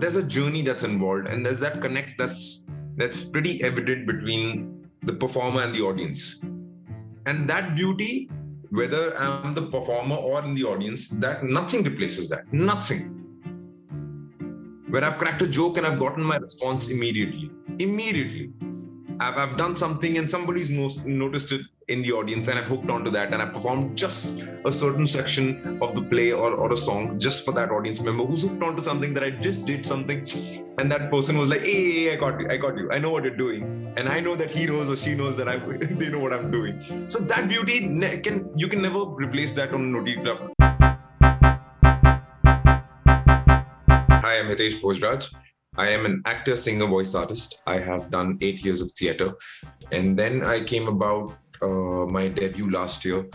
there's a journey that's involved, and there's that connect that's pretty evident between the performer and the audience. And that beauty, whether I'm the performer or in the audience, that nothing replaces that. Nothing. When I've cracked a joke and I've gotten my response immediately. I've done something and somebody's noticed it in the audience, and I've hooked onto that, and I performed just a certain section of the play or a song just for that audience member who's hooked onto something that I just did something, and that person was like, hey, I got you. I know what you're doing. And I know that he knows or she knows that they know what I'm doing. So that beauty, you can never replace that on an OTT club. Hi, I'm Hitesh Bhojraj. I am an actor, singer, voice artist. I have done 8 years of theatre. And then I came about my debut last year,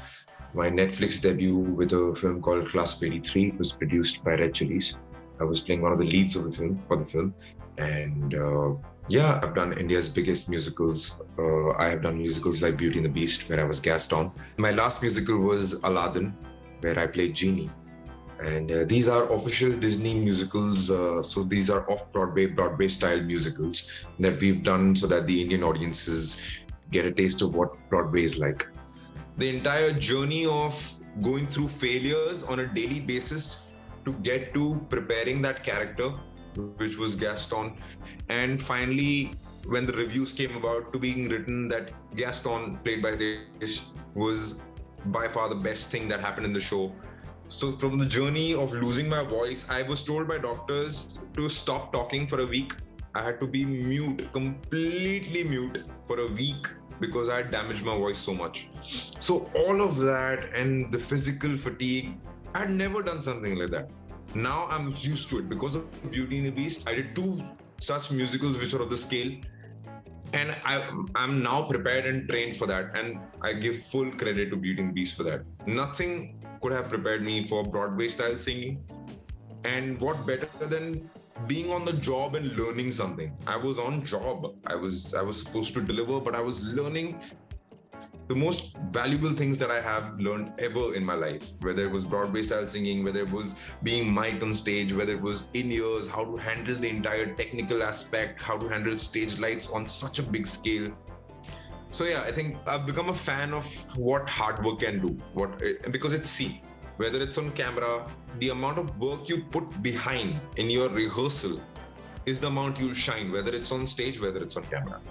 my Netflix debut with a film called Class of 83. It was produced by Red Chillies. I was playing one of the leads of the film. And I've done India's biggest musicals. I have done musicals like Beauty and the Beast, where I was Gaston. My last musical was Aladdin, where I played Genie. And these are official Disney musicals. So these are Broadway style musicals that we've done so that the Indian audiences get a taste of what Broadway is like. The entire journey of going through failures on a daily basis to get to preparing that character, which was Gaston. And finally, when the reviews came about, to being written that Gaston, played by Hitesh, was by far the best thing that happened in the show. So from the journey of losing my voice, I was told by doctors to stop talking for a week. I had to be completely mute for a week because I had damaged my voice so much. So all of that and the physical fatigue, I had never done something like that. Now I'm used to it because of Beauty and the Beast. I did 2 such musicals which are of the scale. And I'm now prepared and trained for that. And I give full credit to Beauty and the Beast for that. Nothing could have prepared me for Broadway style singing. And what better than being on the job and learning something? I was on job. I was supposed to deliver, but I was learning the most valuable things that I have learned ever in my life, whether it was Broadway style singing, whether it was being mic'd on stage, whether it was in-ears, how to handle the entire technical aspect, how to handle stage lights on such a big scale. So yeah, I think I've become a fan of what hard work can do, because it's seen. Whether it's on camera, the amount of work you put behind in your rehearsal is the amount you'll shine, whether it's on stage, whether it's on camera.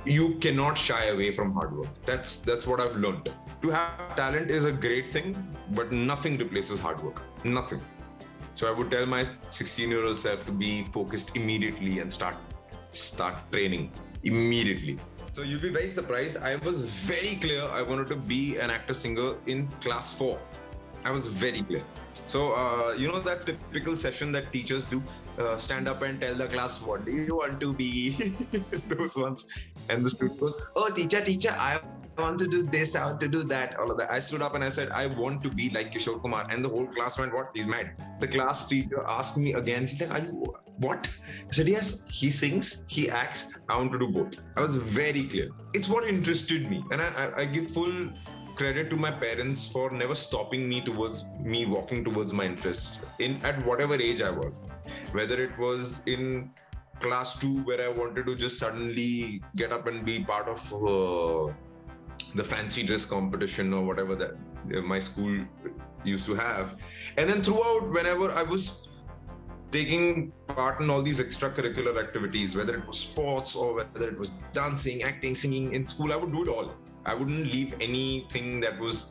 You cannot shy away from hard work. That's what I've learned. To have talent is a great thing, but nothing replaces hard work. Nothing. So I would tell my 16-year-old self to be focused immediately and start training immediately. So you'll be very surprised. I was very clear I wanted to be an actor-singer in class 4. I was very clear. So, that typical session that teachers do, stand up and tell the class, what do you want to be? Those ones. And the student goes, oh, teacher, I want to do this, I want to do that, all of that. I stood up and I said, I want to be like Kishore Kumar. And the whole class went, what? He's mad. The class teacher asked me again, she's like, are you, what? I said, yes, he sings, he acts, I want to do both. I was very clear. It's what interested me. And I give full credit to my parents for never stopping me walking towards my interests at whatever age I was. Whether it was in class 2 where I wanted to just suddenly get up and be part of the fancy dress competition or whatever that my school used to have. And then throughout, whenever I was taking part in all these extracurricular activities, whether it was sports or whether it was dancing, acting, singing in school, I would do it all. I wouldn't leave anything that was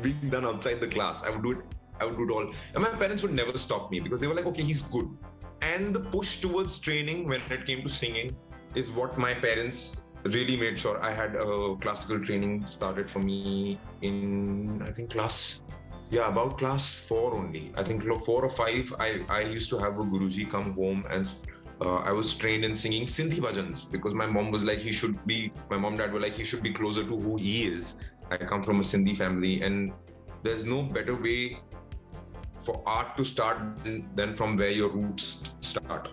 being done outside the class. I would do it all. And my parents would never stop me because they were like, okay, he's good. And the push towards training when it came to singing is what my parents really made sure. I had classical training started for me in, I think, about class 4 only. I think 4 or 5, I used to have a Guruji come home and I was trained in singing Sindhi bhajans because my mom was like, my mom and dad were like, he should be closer to who he is. I come from a Sindhi family, and there's no better way for art to start than from where your roots start.